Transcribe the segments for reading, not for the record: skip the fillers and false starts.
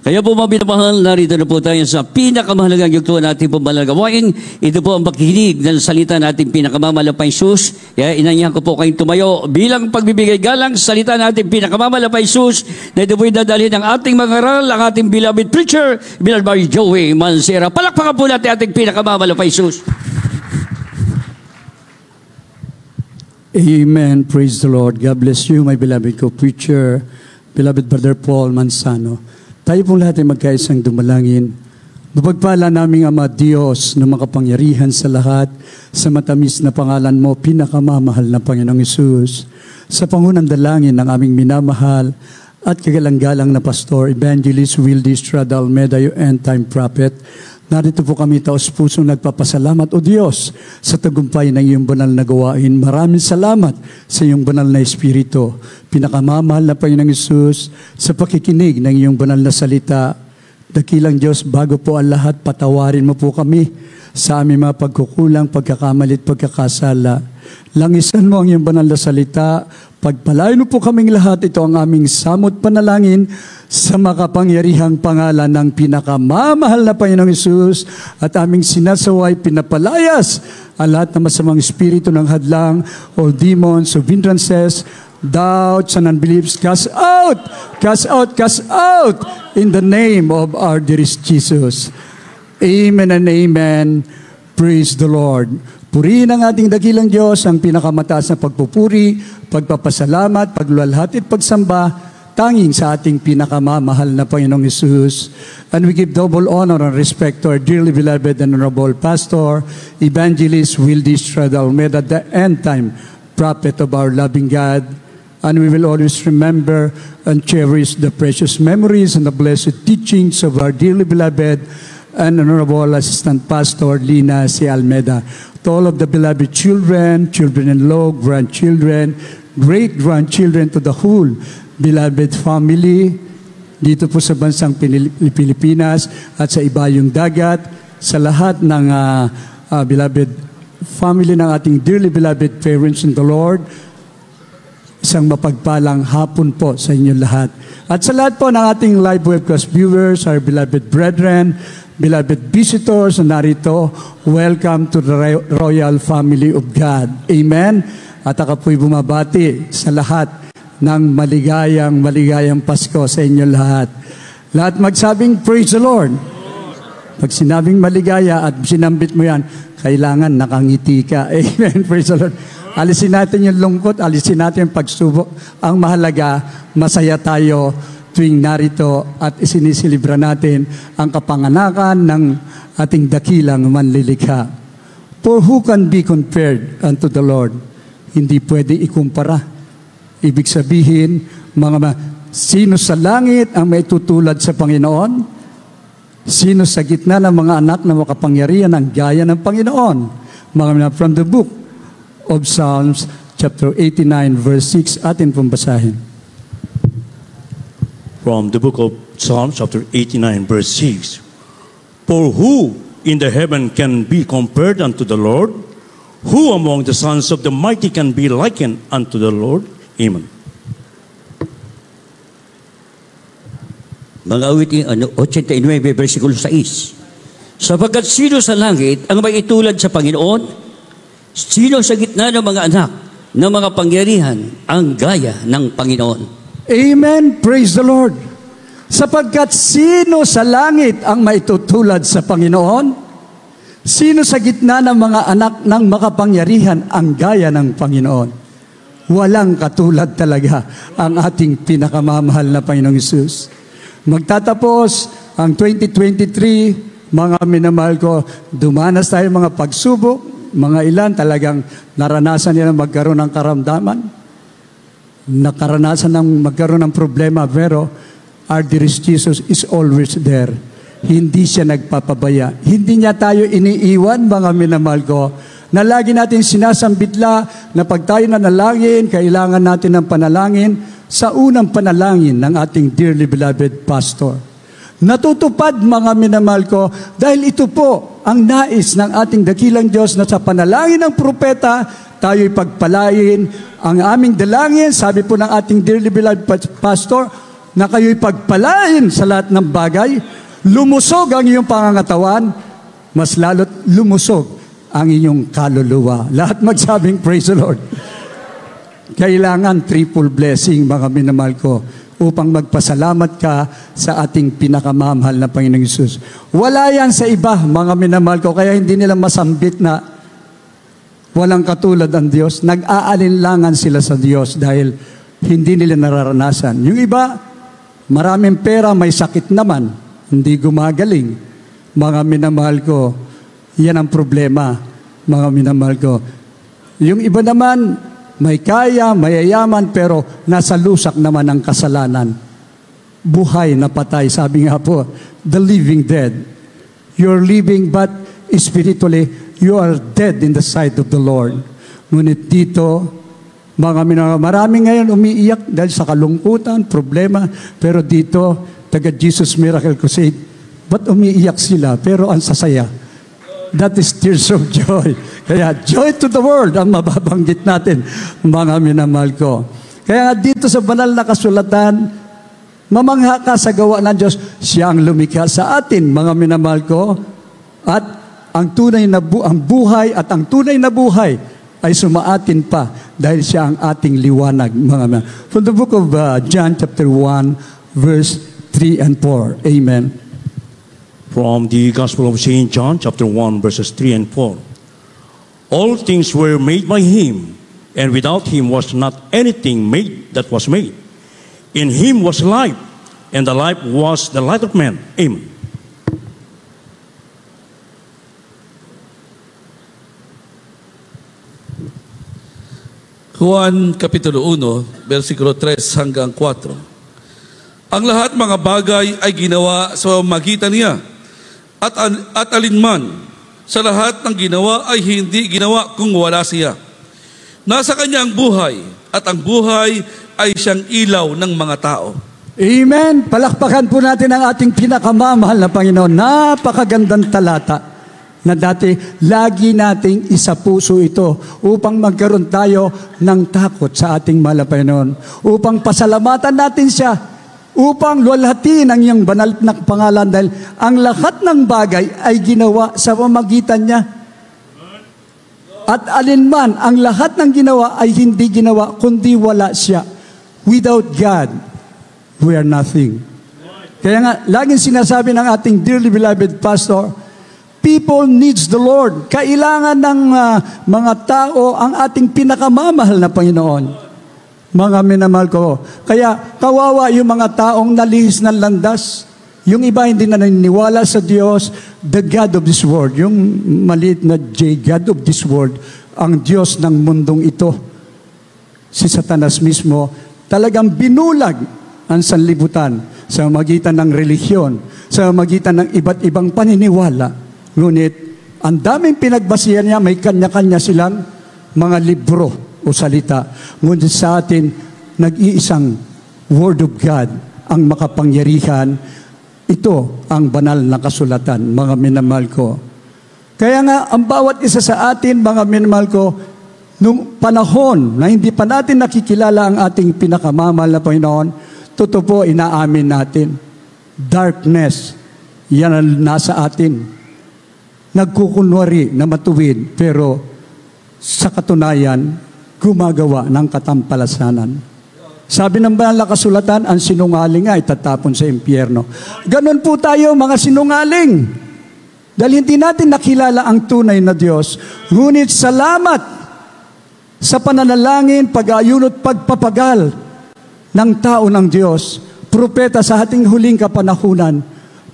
Kaya po mga pinamahal, narito na po tayo sa pinakamahalagang yugtuan natin po malagawain. Ito po ang pakikinig ng salita natin pinakamamalapay sus. Kaya inanyahan ko po kayong tumayo bilang pagbibigay galang sa salita natin pinakamamalapay sus. Na ito po idadalhin ng ating mga aral, ang ating beloved preacher, beloved by Joey Mancera. Palakpakan po natin ating pinakamamalapay sus. Amen. Praise the Lord. God bless you, my beloved co-preacher, beloved Brother Paul Manzano. Tayo pong lahat ay magkaisang dumalangin. Mapagpala naming Ama Diyos na makapangyarihan sa lahat, sa matamis na pangalan mo, pinakamamahal na Panginoong Hesus, sa pangunang dalangin ng aming minamahal at kagalang-galang na Pastor, Evangelist Wildy Estrada Almeida, yung end-time prophet. Narito po kami taos-pusong nagpapasalamat, O Diyos, sa tagumpay ng iyong banal na gawain. Maraming salamat sa iyong banal na Espiritu. Pinakamamahal na Panginoong Hesus, sa pakikinig ng iyong banal na salita. Dakilang Diyos, bago po ang lahat, patawarin mo po kami sa aming mga pagkukulang, pagkakamali at pagkakasala. Langisan mo ang iyong banal na salita. Pagpalain mo po kaming lahat. Ito ang aming samot panalangin sa makapangyarihang pangalan ng pinakamamahal na Panginoong Hesus, at aming sinasaway pinapalayas ang lahat ng masamang espiritu ng hadlang, all demons, of hindrances, doubts and unbeliefs. Cast out! Cast out! Cast out! In the name of our dearest Jesus. Amen and amen. Praise the Lord. Purihin ang ating dakilang Diyos, ang pinakamataas na pagpupuri, pagpapasalamat, pagluwalhati at pagsamba, tanging sa ating pinakamamahal na Panginoong Hesus. And we give double honor and respect to our dearly beloved and honorable Pastor, Evangelist Wildy Estrada Almeida, the end-time prophet of our loving God. And we will always remember and cherish the precious memories and the blessed teachings of our dearly beloved and honorable Assistant Pastor, Lina C. Almeida. To all of the beloved children, children-in-law, grandchildren, great-grandchildren, to the whole beloved family dito po sa bansang Pilipinas at sa ibayong dagat, sa lahat ng beloved family ng ating dearly beloved parents in the Lord, isang mapagpalang hapon po sa inyo lahat. At sa lahat po ng ating live webcast viewers, our beloved brethren, beloved visitors na narito, welcome to the Royal Family of God. Amen. At ako po'y bumabati sa lahat ng maligayang Pasko sa inyo lahat. Lahat magsabing, praise the Lord. Pag sinabing maligaya at sinambit mo yan, kailangan nakangiti ka. Amen, praise the Lord. Alisin natin yung lungkot, alisin natin yung pagsubok. Ang mahalaga, masaya tayo tuwing narito at isinisilibra natin ang kapanganakan ng ating dakilang manlilikha. For who can be compared unto the Lord? Hindi pwede ikumpara. Ibig sabihin, sino sa langit ang may tutulad sa Panginoon? Sino sa gitna ng mga anak na makapangyarihan ang gaya ng Panginoon? From the book of Psalms, chapter 89, verse 6, atin pong basahin. From the book of Psalms, chapter 89, verse 6. For who in the heaven can be compared unto the Lord? Who among the sons of the mighty can be likened unto the Lord? Amen. Mga awiting 89, versikulo 6. Sapagkat sino sa langit ang may itulad sa Panginoon? Sino sa gitna ng mga anak ng mga pangyarihan ang gaya ng Panginoon? Amen. Praise the Lord. Sapagkat sino sa langit ang may itutulad sa Panginoon? Sino sa gitna ng mga anak ng makapangyarihan ang gaya ng Panginoon? Walang katulad talaga ang ating pinakamamahal na Panginoong Hesus. Magtatapos ang 2023, mga minamahal ko, dumanas tayo mga pagsubok, mga ilan talagang naranasan nila magkaroon ng karamdaman, nakaranasan ng magkaroon ng problema, pero our dearest Jesus is always there. Hindi siya nagpapabaya. Hindi niya tayo iniiwan, mga minamahal ko, na lagi natin sinasambitla na pag tayo nanalangin, kailangan natin ng panalangin sa unang panalangin ng ating dearly beloved pastor. Natutupad, mga minamahal ko, dahil ito po ang nais ng ating dakilang Diyos na sa panalangin ng propeta, tayo'y pagpalain. Ang aming dalangin, sabi po ng ating dearly beloved pastor, na kayo'y pagpalain sa lahat ng bagay, lumusog ang iyong pangangatawan, mas lalo't lumusog ang inyong kaluluwa. Lahat magsabing, praise the Lord. Kailangan triple blessing, mga minamahal ko, upang magpasalamat ka sa ating pinakamamahal na Panginoong Hesus. Wala yan sa iba, mga minamahal ko, kaya hindi nila masambit na walang katulad ang Diyos. Nag-aalinlangan sila sa Diyos dahil hindi nila nararanasan. Yung iba, maraming pera, may sakit naman, hindi gumagaling. Mga minamahal ko, yan ang problema, mga minamahal ko. Yung iba naman, may kaya, mayayaman, pero nasa lusak naman ang kasalanan. Buhay na patay, sabi nga po, the living dead. You're living but spiritually, you are dead in the sight of the Lord. Ngunit dito, marami ngayon umiiyak dahil sa kalungkutan, problema, pero dito, taga Jesus Miracle Crusade, ba't umiiyak sila? Pero ang sasaya. That is tears of joy. Kaya joy to the world ang mababanggit natin, mga minamahal ko. Kaya dito sa banal na kasulatan, mamangha ka sa gawa ng Diyos, siya ang lumikha sa atin, mga minamahal ko. At ang tunay na ang buhay at ang tunay na buhay ay sumaatin pa dahil siya ang ating liwanag, mga minamahal. From the book of John chapter 1, verse 3 and 4. Amen. From the Gospel of St. John, chapter 1, verses 3 and 4. All things were made by him, and without him was not anything made that was made. In him was life, and the life was the light of men. Amen. Juan Kapitulo 1, versikulo 3 hanggang 4. Ang lahat mga bagay ay ginawa sa pamamagitan niya, at alinman sa lahat ng ginawa ay hindi ginawa kung wala siya. Nasa kanya ang buhay, at ang buhay ay siyang ilaw ng mga tao. Amen! Palakpakan po natin ang ating pinakamamahal na Panginoon. Napakagandang talata na dati lagi nating isa puso ito upang magkaroon tayo ng takot sa ating mahal na Panginoon. Upang pasalamatan natin siya, upang luwalhatiin ang iyang banal na pangalan dahil ang lahat ng bagay ay ginawa sa pamamagitan niya. At alinman, ang lahat ng ginawa ay hindi ginawa kundi wala siya. Without God, we are nothing. Kaya nga, laging sinasabi ng ating dearly beloved pastor, people needs the Lord. Kailangan ng mga tao ang ating pinakamamahal na Panginoon. Mga minamahal ko. Kaya kawawa yung mga taong nalihis ng landas. Yung iba hindi na naniniwala sa Diyos, the God of this world. Yung maliit na J, God of this world, ang Diyos ng mundong ito. Si Satanas mismo, talagang binulag ang sanlibutan sa magitan ng relihiyon, sa magitan ng iba't ibang paniniwala. Ngunit, ang daming pinagbasihan niya, may kanya-kanya silang mga libro o salita. Ngunit sa atin, nag-iisang Word of God ang makapangyarihan. Ito ang banal na kasulatan, mga minamahal ko. Kaya nga, ang bawat isa sa atin, mga minamahal ko, nung panahon na hindi pa natin nakikilala ang ating pinakamamahal na Panginoon, totoo po, inaamin natin. Darkness, yan ang nasa atin. Nagkukunwari na matuwid, pero sa katunayan, gumagawa ng katampalasanan. Sabi ng banal na kasulatan, ang sinungaling ay tatapon sa impyerno. Ganon po tayo, mga sinungaling. Dahil hindi natin nakilala ang tunay na Diyos. Ngunit salamat sa pananalangin, pag-ayun at pagpapagal ng tao ng Diyos, propeta sa ating huling kapanahunan,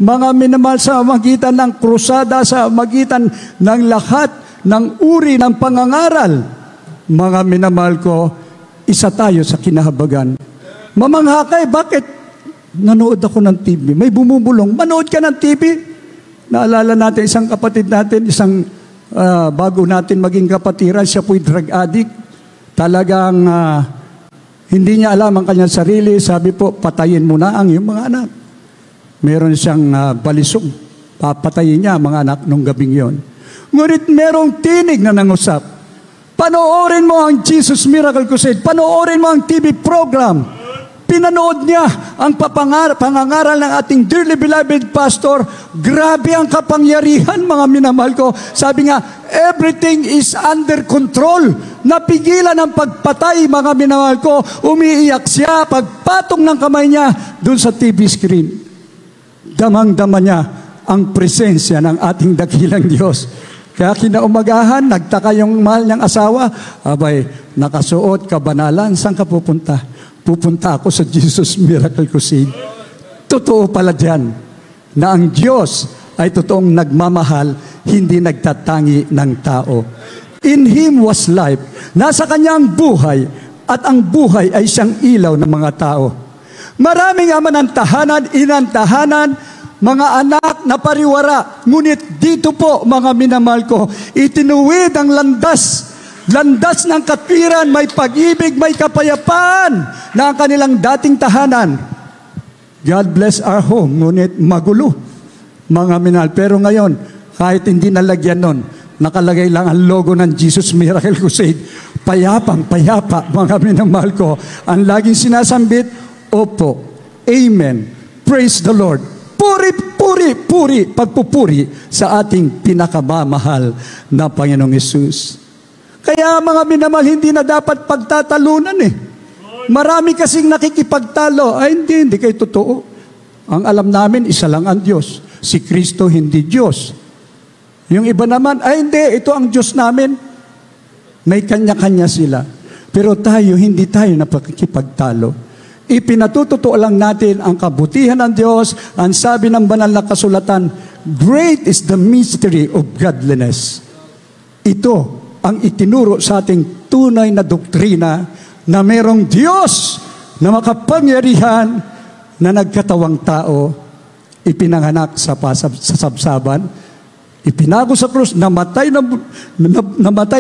mga minamahal sa magitan ng krusada, sa magitan ng lahat ng uri ng pangangaral, mga minamahal ko, isa tayo sa kinahabagan. Mamangha kayo, bakit? Nanood ako ng TV. May bumubulong. Manood ka ng TV. Naalala natin isang kapatid natin, bago natin maging kapatiran, siya po'y drug addict. Talagang hindi niya alam ang kanyang sarili. Sabi po, patayin mo na ang iyong mga anak. Meron siyang balisong. Papatayin niya mga anak nung gabing yon. Ngunit merong tinig na nangusap. Panoorin mo ang Jesus Miracle Crusade. Panoorin mo ang TV program. Pinanood niya ang pangangaral ng ating dearly beloved pastor. Grabe ang kapangyarihan, mga minamahal ko. Sabi nga, everything is under control. Napigilan ang pagpatay, mga minamahal ko. Umiiyak siya, pagpatong ng kamay niya dun sa TV screen. Damang-dama niya ang presensya ng ating dakilang Diyos. Kaya kinaumagahan, nagtaka yung mahal niyang asawa. Abay, nakasuot, kabanalan, saan ka pupunta? Pupunta ako sa Jesus Miracle Crusade. Totoo pala diyan na ang Diyos ay totoong nagmamahal, hindi nagtatangi ng tao. In Him was life. Nasa Kanya ang buhay, at ang buhay ay siyang ilaw ng mga tao. Maraming aman ang tahanan, inantahanan, mga anak na pariwara. Ngunit dito po, mga minamahal ko, itinuwid ang landas ng katwiran, may pag-ibig, may kapayapaan na ang kanilang dating tahanan. God bless our home, ngunit magulo, mga minahal. Pero ngayon, kahit hindi nalagyan nun, nakalagay lang ang logo ng Jesus Miracle Crusade. Payapang payapa, mga minamahal ko. Ang laging sinasambit, opo, amen, praise the Lord. Puri, puri, puri, pagpupuri sa ating pinakamamahal na Panginoong Hesus. Kaya mga minamahal, hindi na dapat pagtatalunan eh. Marami kasing nakikipagtalo. Ay, hindi kayo totoo. Ang alam namin, isa lang ang Diyos. Si Kristo, hindi Diyos. Yung iba naman, ay hindi, ito ang Diyos namin. May kanya-kanya sila. Pero tayo, hindi tayo napakikipagtalo. Ipinatututo lang natin ang kabutihan ng Diyos. Ang sabi ng banal na kasulatan, great is the mystery of godliness. Ito ang itinuro sa ating tunay na doktrina na mayroong Diyos na makapangyarihan na nagkatawang tao, ipinanganak sa sabsaban, ipinago sa krus, namatay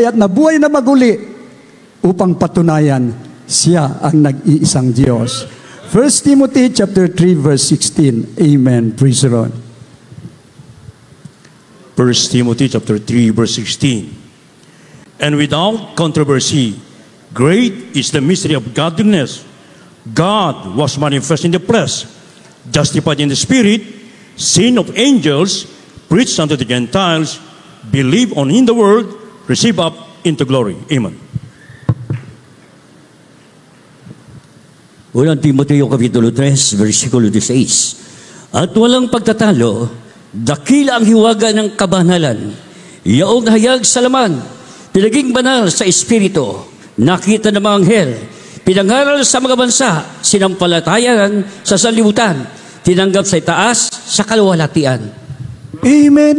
at nabuhay na maguli upang patunayan siya ang nag-iisang Diyos. 1 Timothy chapter 3 verse 16. Amen. Praise the Lord. 1 Timothy chapter 3 verse 16. And without controversy, great is the mystery of godliness. God was manifest in the flesh, justified in the spirit, seen of angels, preached unto the Gentiles, believed on in the world, received up into glory. Amen. Unang Timoteo Kapitulo 3, versikulo 16. At walang pagtatalo, dakila ang hiwaga ng kabanalan, yaong hayag sa laman, pinaging banal sa Espiritu, nakita ng mga anghel, pinangaral sa mga bansa, sinampalatayan sa sanlibutan, tinanggap sa itaas, sa kaluwalhatian. Amen.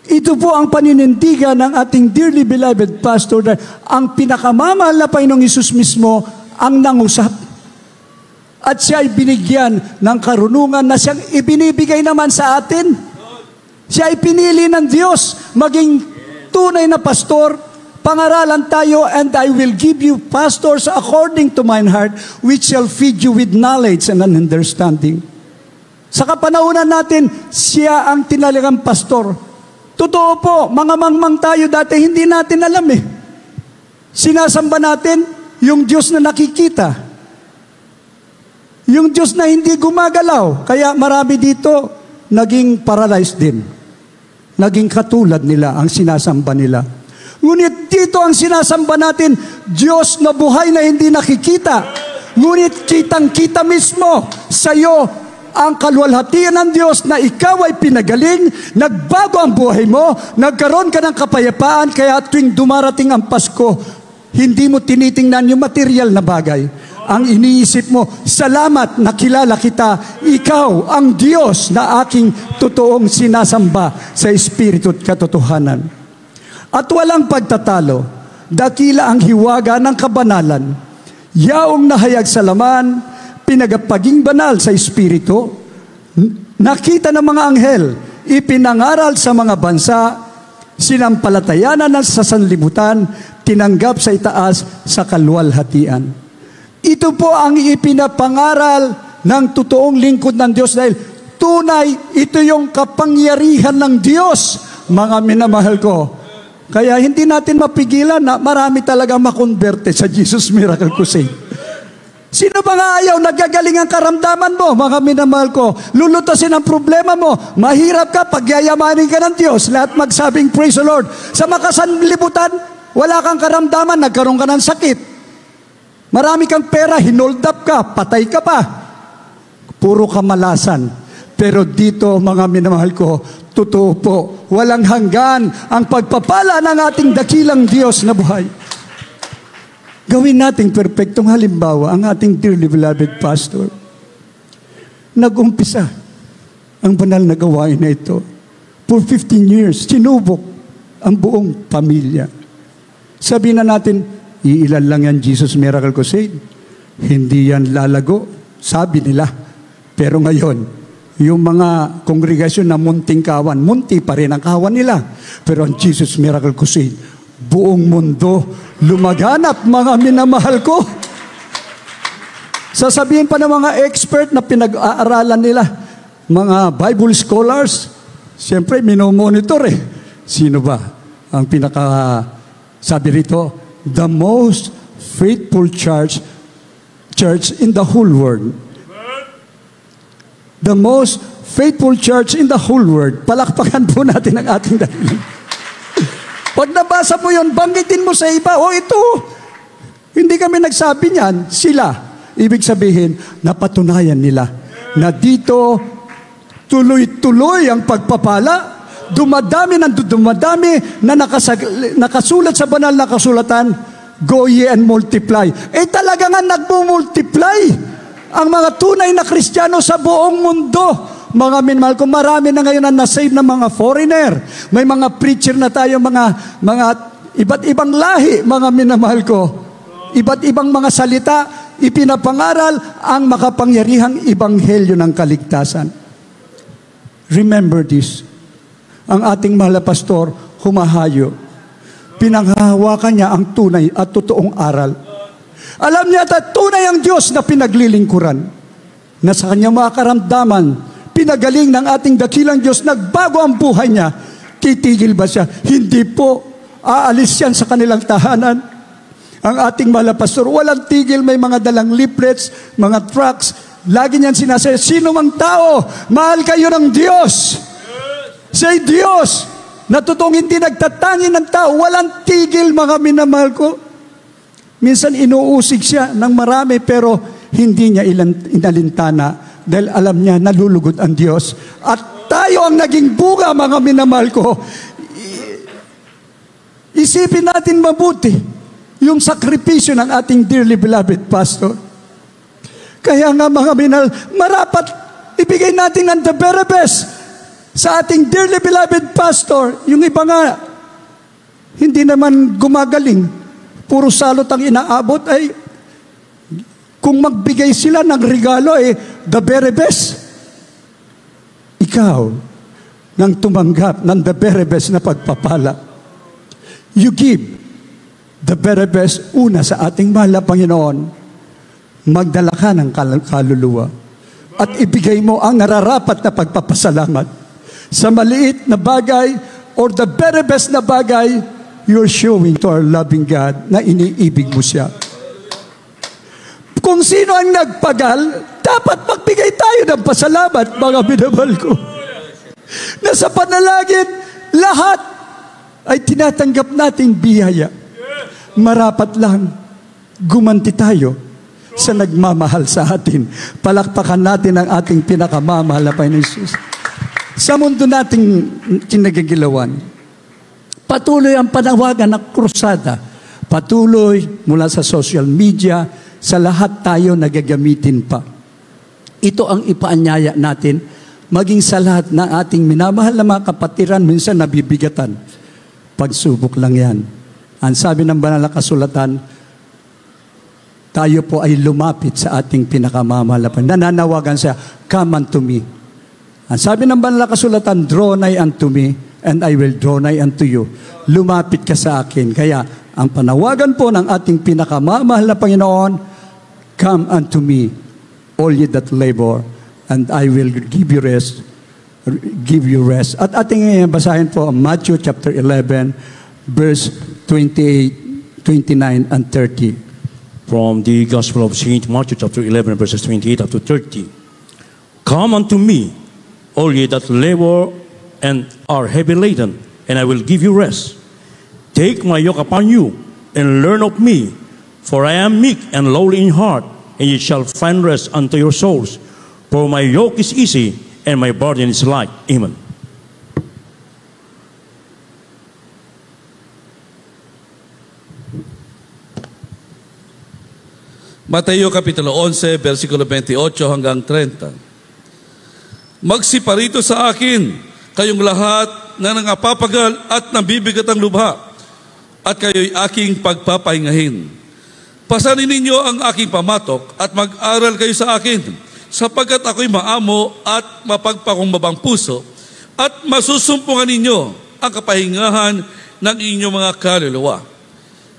Ito po ang paninindigan ng ating dearly beloved pastor na ang pinakamamahal na Panginoong Hesus mismo ang nangusap. At siya ay binigyan ng karunungan na siyang ibinibigay naman sa atin. Siya ay pinili ng Diyos maging tunay na pastor. Pangaralan tayo, and I will give you pastors according to mine heart, which shall feed you with knowledge and understanding. Sa kapanahunan natin, siya ang tinalagang pastor. Totoo po, mga mangmang tayo dati, hindi natin alam eh. Sinasamba natin yung Diyos na nakikita. Yung Diyos na hindi gumagalaw. Kaya marami dito naging paralyzed din. Naging katulad nila ang sinasamba nila. Ngunit dito ang sinasamba natin, Diyos na buhay na hindi nakikita. Ngunit kitang-kita mismo sa iyo ang kaluwalhatian ng Diyos na ikaw ay pinagaling, nagbago ang buhay mo, nagkaroon ka ng kapayapaan, kaya tuwing dumarating ang Pasko, hindi mo tinitingnan yung material na bagay. Ang iniisip mo, salamat nakilala kita, ikaw ang Diyos na aking totoong sinasamba sa Espiritu at katotohanan. At walang pagtatalo, dakila ang hiwaga ng kabanalan, yaong nahayag sa laman, pinagapaging banal sa Espiritu, nakita ng mga anghel, ipinangaral sa mga bansa, sinampalatayanan sa sanlibutan, tinanggap sa itaas sa kaluwalhatian. Ito po ang ipinapangaral ng totoong lingkod ng Diyos dahil tunay, ito yung kapangyarihan ng Diyos, mga minamahal ko. Kaya hindi natin mapigilan na marami talaga makonverte sa Jesus Miracle Crusade. Sino ba nga ayaw, nagagaling ang karamdaman mo, mga minamahal ko, lulutasin ang problema mo, mahirap ka, pagyayamanin ka ng Diyos, lahat magsabing praise the Lord. Sa makasanlibutan, wala kang karamdaman, nagkaroon ka ng sakit. Marami kang pera, hinold up ka, patay ka pa. Puro kamalasan. Pero dito, mga minamahal ko, totoo po, walang hanggan ang pagpapala ng ating dakilang Diyos na buhay. Gawin nating perpektong halimbawa ang ating dearly beloved pastor. Nag-umpisa ang banal na gawain na ito. For 15 years, sinubok ang buong pamilya. Sabihin na natin, iilan lang yan Jesus Miracle Crusade. Hindi yan lalago, sabi nila. Pero ngayon, yung mga kongregasyon na munting kawan, munti pa rin ang kawan nila. Pero ang Jesus Miracle Crusade, buong mundo lumaganap, mga minamahal ko. Sasabihin pa ng mga expert na pinag-aaralan nila, mga Bible scholars, siyempre minomonitor eh. Sino ba ang sabi rito, the most faithful church in the whole world. The most faithful church in the whole world. Palakpakan po natin ang ating dahilan. Pag nabasa mo yun, banggitin mo sa iba, ito, hindi kami nagsabi niyan, sila. Ibig sabihin, napatunayan nila na dito, tuloy-tuloy ang pagpapala, dumadami na nakasulat sa banal na kasulatan, go ye and multiply. Talaga nga nagmumultiply ang mga tunay na Kristiyano sa buong mundo. Mga minamahal ko, marami na ngayon ang nasave na mga foreigner. May mga preacher na tayo, mga iba't ibang lahi, mga minamahal ko. Iba't ibang mga salita, ipinapangaral ang makapangyarihang ebanghelyo ng kaligtasan. Remember this. Ang ating mahal na pastor, humahayo. Pinanghahawakan niya ang tunay at totoong aral. Alam niya at tunay ang Diyos na pinaglilingkuran. Na sa kanyang mga karamdaman, pinagaling ng ating dakilang Diyos, nagbago ang buhay niya. Titigil ba siya? Hindi po. Aalis yan sa kanilang tahanan. Ang ating mahal na pastor, walang tigil, may mga dalang leaflets, mga tracts. Lagi niyan sinasabi, sino mang tao, mahal kayo ng Diyos. Say Diyos, na totoong hindi nagtatangi ng tao, walang tigil, mga minamahal ko. Minsan inuusig siya ng marami, pero hindi niya inalintana. Dahil alam niya, nalulugod ang Diyos. At tayo ang naging bunga, mga minamahal ko. Isipin natin mabuti yung sakripisyo ng ating dearly beloved pastor. Kaya nga, mga minamahal, marapat ibigay natin ang the very best sa ating dearly beloved pastor. Yung iba nga, hindi naman gumagaling. Puro salot ang inaabot ay kung magbigay sila ng regalo, the very best. Ikaw, nang tumanggap ng the very best na pagpapala, you give the very best una sa ating mahal na Panginoon. Magdala ka ng kaluluwa at ibigay mo ang nararapat na pagpapasalamat. Sa maliit na bagay or the very best na bagay, you're showing to our loving God na iniibig mo siya. Kung sino ang nagpagal, dapat magbigay tayo ng pasalamat, mga minamahal ko. Na sa panalangin, lahat ay tinatanggap nating biyaya. Marapat lang, gumanti tayo sa nagmamahal sa atin. Palakpakan natin ang ating pinakamamahal na Panginoon Jesus. Sa mundo nating kinagagilawan, patuloy ang panawagan ng krusada. Patuloy mula sa social media, sa lahat tayo nagagamitin pa. Ito ang ipaanyaya natin, maging sa lahat ng ating minamahal na mga kapatiran, minsan nabibigatan. Pagsubok lang yan. Ang sabi ng banal na kasulatan, tayo po ay lumapit sa ating pinakamamahal na Panginoon. Nananawagan siya, come unto me. Ang sabi ng banal na kasulatan, draw nigh unto me, and I will draw nigh unto you. Lumapit ka sa akin. Kaya, ang panawagan po ng ating pinakamamahal na Panginoon, come unto me, all ye that labor, and I will give you rest. Give you rest. At ating basahin po Matthew chapter 11, verse 28, 29, and 30. From the Gospel of St. Matthew chapter 11 verses 28 up to 30. Come unto me, all ye that labor and are heavy laden, and I will give you rest. Take my yoke upon you, and learn of me, for I am meek and lowly in heart, and ye shall find rest unto your souls. For my yoke is easy, and my burden is light. Amen. Mateo Kapitulo 11, versikulo 28 hanggang 30. Magsiparito sa akin, kayong lahat na nangapapagal at nabibigat ang lubha, at kayo'y aking pagpapahingahin. Pasanin ninyo ang aking pamatok at mag-aral kayo sa akin, sapagkat ako'y maamo at mapagpakumbabang puso, at masusumpungan ninyo ang kapahingahan ng inyong mga kaluluwa.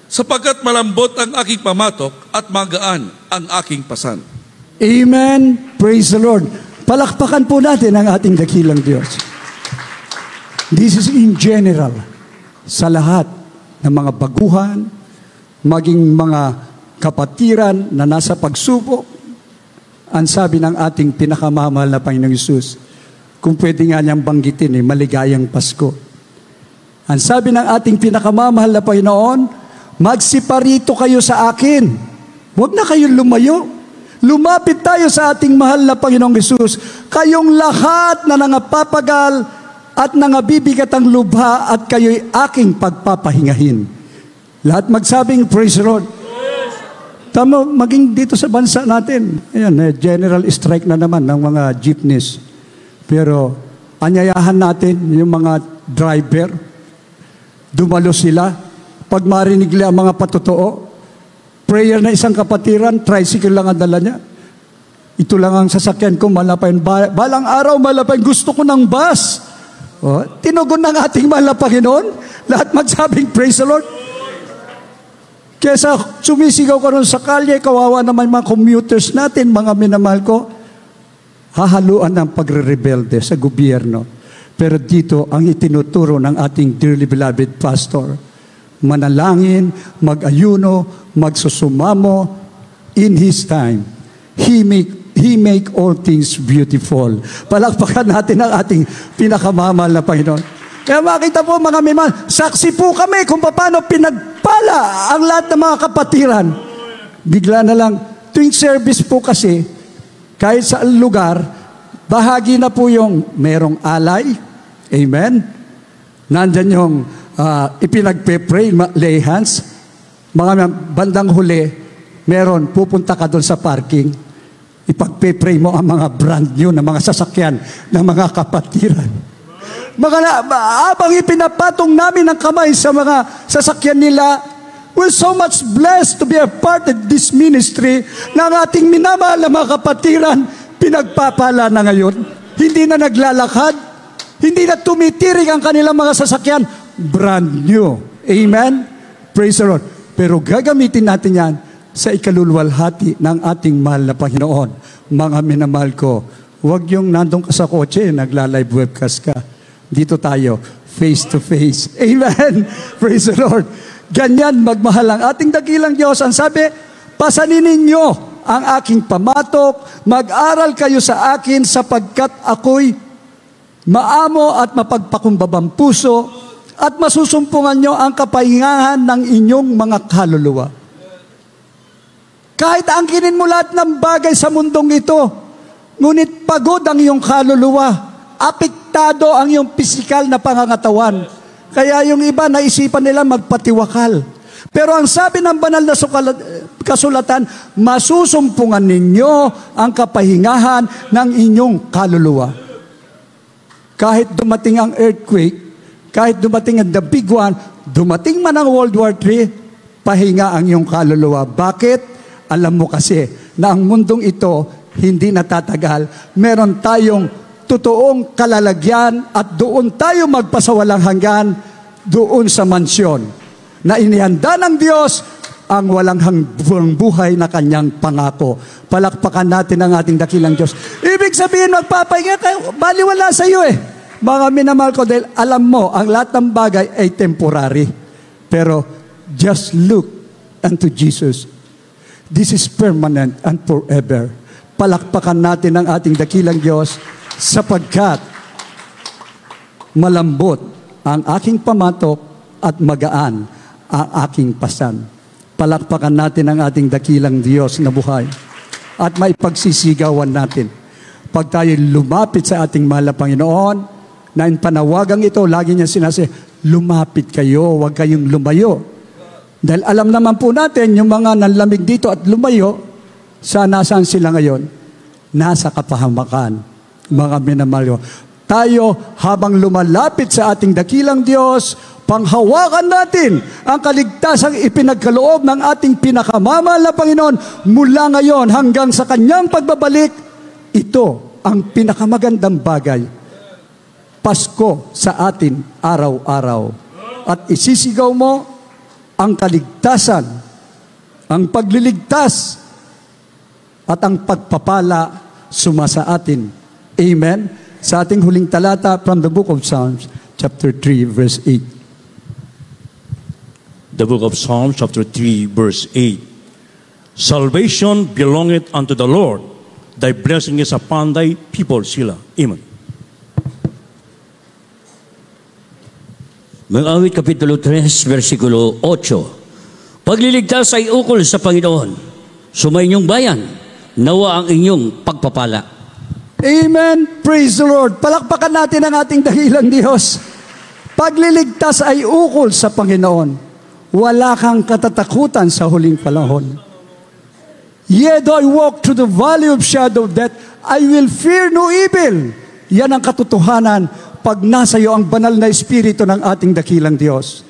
Sapagkat malambot ang aking pamatok at magaan ang aking pasan. Amen. Praise the Lord. Palakpakan po natin ang ating dakilang Diyos. This is in general sa lahat ng mga baguhan, maging mga kapatiran na nasa pagsubok. Ang sabi ng ating pinakamamahal na Panginoong Hesus, kung pwede nga niyang banggitin, maligayang Pasko. Ang sabi ng ating pinakamamahal na Panginoon, magsiparito kayo sa akin. Huwag na kayong lumayo. Lumapit tayo sa ating mahal na Panginoong Hesus. Kayong lahat na nangapapagal at nangabibigat ang lubha at kayo'y aking pagpapahingahin. Lahat magsabing, praise the Lord. Tama, maging dito sa bansa natin. Ayan, general strike na naman ng mga jeepneys. Pero anyayahan natin yung mga driver. Dumalo sila. Pag marinig nila ang mga patotoo, prayer na isang kapatiran, tricycle lang ang dala niya. Ito lang ang sasakyan ko, malapain. Balang araw, malapain. Gusto ko ng bus. O, tinugon ng ating mahal na Panginoon. Lahat magsabing, praise the Lord. Kesa sumisigaw ka ron sa kalye, kawawa naman mga commuters natin, mga minamahal ko, hahaluan ng pagre-rebelde sa gobyerno. Pero dito, ang itinuturo ng ating dearly beloved pastor, manalangin, mag-ayuno, magsusumamo in His time. He make all things beautiful. Palakpakan natin ang ating pinakamamahal na Panginoon. Kaya makita po mga minamahal, saksi po kami kung paano pinagpala ang lahat ng mga kapatiran. Bigla na lang, tuwing service po kasi, kahit sa lugar, bahagi na po yung merong alay. Amen? Nandyan yung ipinagpe-pray, lay hands. Mga bandang huli, meron, pupunta ka doon sa parking, ipagpe-pray mo ang mga brand new na mga sasakyan ng mga kapatiran. Habang ipinapatong namin ang kamay sa mga sasakyan nila, we're so much blessed to be a part of this ministry na ang ating minamahal na mga kapatiran, pinagpapala na ngayon. Hindi na naglalakad, hindi na tumitirik ang kanilang mga sasakyan, brand new. Amen? Praise the Lord. Pero gagamitin natin yan sa ikaluluwalhati ng ating mahal na Panginoon. Mga minamahal ko, huwag yung nandong ka sa kotse, nagla-live webcast ka. Dito tayo, face to face. Amen? Praise the Lord. Ganyan magmahal ang ating dakilang Diyos. Ang sabi, pasanin ninyo ang aking pamatok, mag-aral kayo sa akin sapagkat ako'y maamo at mapagpakumbabang puso at masusumpungan nyo ang kapahingahan ng inyong mga kaluluwa. Kahit angkinin mo lahat ng bagay sa mundong ito, ngunit pagod ang iyong kaluluwa, apektado ang iyong pisikal na pangangatawan. Kaya yung iba naisipan nila magpatiwakal. Pero ang sabi ng banal na kasulatan, masusumpungan ninyo ang kapahingahan ng inyong kaluluwa. Kahit dumating ang earthquake, kahit dumating ang the big one, dumating man ang World War III, pahinga ang iyong kaluluwa. Bakit? Alam mo kasi na ang mundong ito hindi natatagal. Meron tayong totoong kalalagyan at doon tayo magpasawalang hanggan, doon sa mansyon na inihanda ng Diyos ang walang hanggang buhay na kanyang pangako. Palakpakan natin ang ating dakilang Diyos. Ibig sabihin, magpapahinga kayo, baliwala sa iyo eh. Mga minamahal ko, dahil alam mo, ang lahat ng bagay ay temporary. Pero just look unto Jesus. This is permanent and forever. Palakpakan natin ang ating dakilang Diyos sapagkat malambot ang aking pamatok at magaan ang aking pasan. Palakpakan natin ang ating dakilang Diyos na buhay at maipagsisigawan natin. Pag tayo lumapit sa ating mahal na Panginoon, na in panawagang ito, lagi niya sinasabi, lumapit kayo, huwag kayong lumayo. Dahil alam naman po natin, yung mga nanlamig dito at lumayo, nasaan sila ngayon? Nasa kapahamakan, mga minamahal ko. Tayo, habang lumalapit sa ating dakilang Diyos, panghawakan natin ang kaligtasang ipinagkaloob ng ating pinakamamahal na Panginoon mula ngayon hanggang sa kanyang pagbabalik. Ito ang pinakamagandang bagay. Pasko sa atin araw-araw. At isisigaw mo ang kaligtasan, ang pagliligtas, at ang pagpapala sumasa atin. Amen? Sa ating huling talata from the book of Psalms, chapter 3, verse 8. The book of Psalms, chapter 3, verse 8. Salvation belongeth unto the Lord. Thy blessing is upon thy people, Selah. Amen. Mag-awit Kapitulo 3, versikulo 8. Pagliligtas ay ukol sa Panginoon. Sumainyong bayan, nawa ang inyong pagpapala. Amen. Praise the Lord. Palakpakan natin ang ating dakilang Diyos. Pagliligtas ay ukol sa Panginoon. Wala kang katatakutan sa huling panahon. Yea, though I walk through the valley of shadow of death, I will fear no evil. Yan ang katotohanan pag nasa iyo ang banal na espiritu ng ating dakilang Diyos.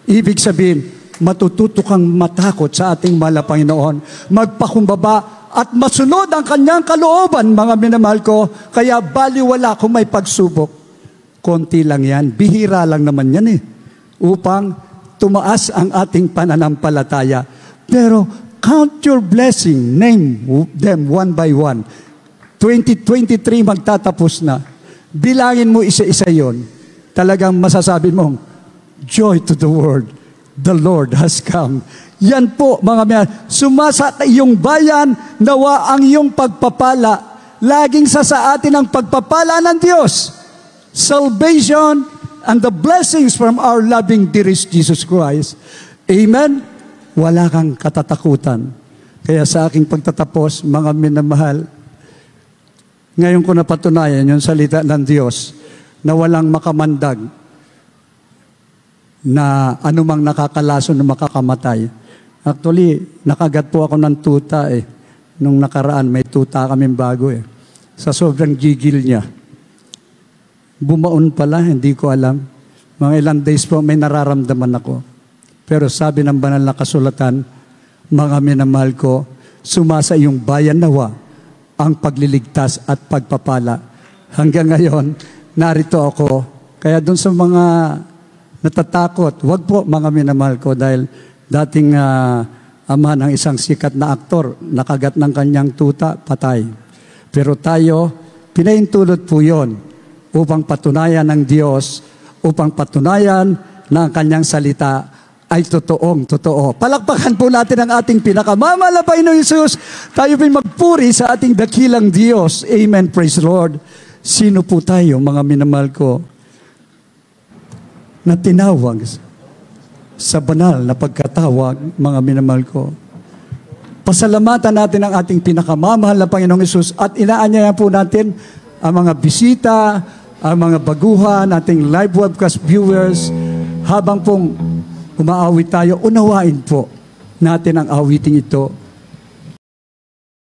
Ibig sabihin, matututo kang matakot sa ating mahal na Panginoon, magpakumbaba at masunod ang kanyang kalooban, mga minamahal ko. Kaya baliwala kung may pagsubok. Konti lang yan, bihira lang naman yan upang tumaas ang ating pananampalataya. Pero count your blessing, name them one by one. 2023 magtatapos na. Bilangin mo isa-isa yon. Talagang masasabi mong, joy to the world, the Lord has come. Yan po, mga minamahal, sumasa iyong bayan, nawa ang iyong pagpapala. Laging sa atin ang pagpapala ng Diyos. Salvation and the blessings from our loving dearest Jesus Christ. Amen? Wala kang katatakutan. Kaya sa aking pagtatapos, mga minamahal, ngayon ko napatunayan yung salita ng Diyos na walang makamandag na anumang nakakalason na makakamatay. Actually, nakagat po ako ng tuta Nung nakaraan, may tuta kaming bago Sa sobrang gigil niya. Bumaon pala, hindi ko alam. Mga ilang days po, may nararamdaman ako. Pero sabi ng banal na kasulatan, mga minamahal ko, sumasa iyong bayan nawa ang pagliligtas at pagpapala. Hanggang ngayon, narito ako. Kaya doon sa mga natatakot, wag po mga minamahal ko dahil dating ama ng isang sikat na aktor, nakagat ng kanyang tuta, patay. Pero tayo, pinaintulot po yon upang patunayan ng Diyos, upang patunayan na ang kanyang salita ay totoo. Palakpakan po natin ang ating pinakamamahal na Panginoon Hesus. Tayo po'y magpuri sa ating dakilang Diyos. Amen. Praise the Lord. Sino po tayo, mga minamahal ko, na tinawag sa banal na pagkatawag, mga minamahal ko? Pasalamatan natin ang ating pinakamamahal na Panginoong Hesus at inaanyayan po natin ang mga bisita, ang mga baguhan, ating live webcast viewers, habang pong umaawit tayo, unawain po natin ang awiting ito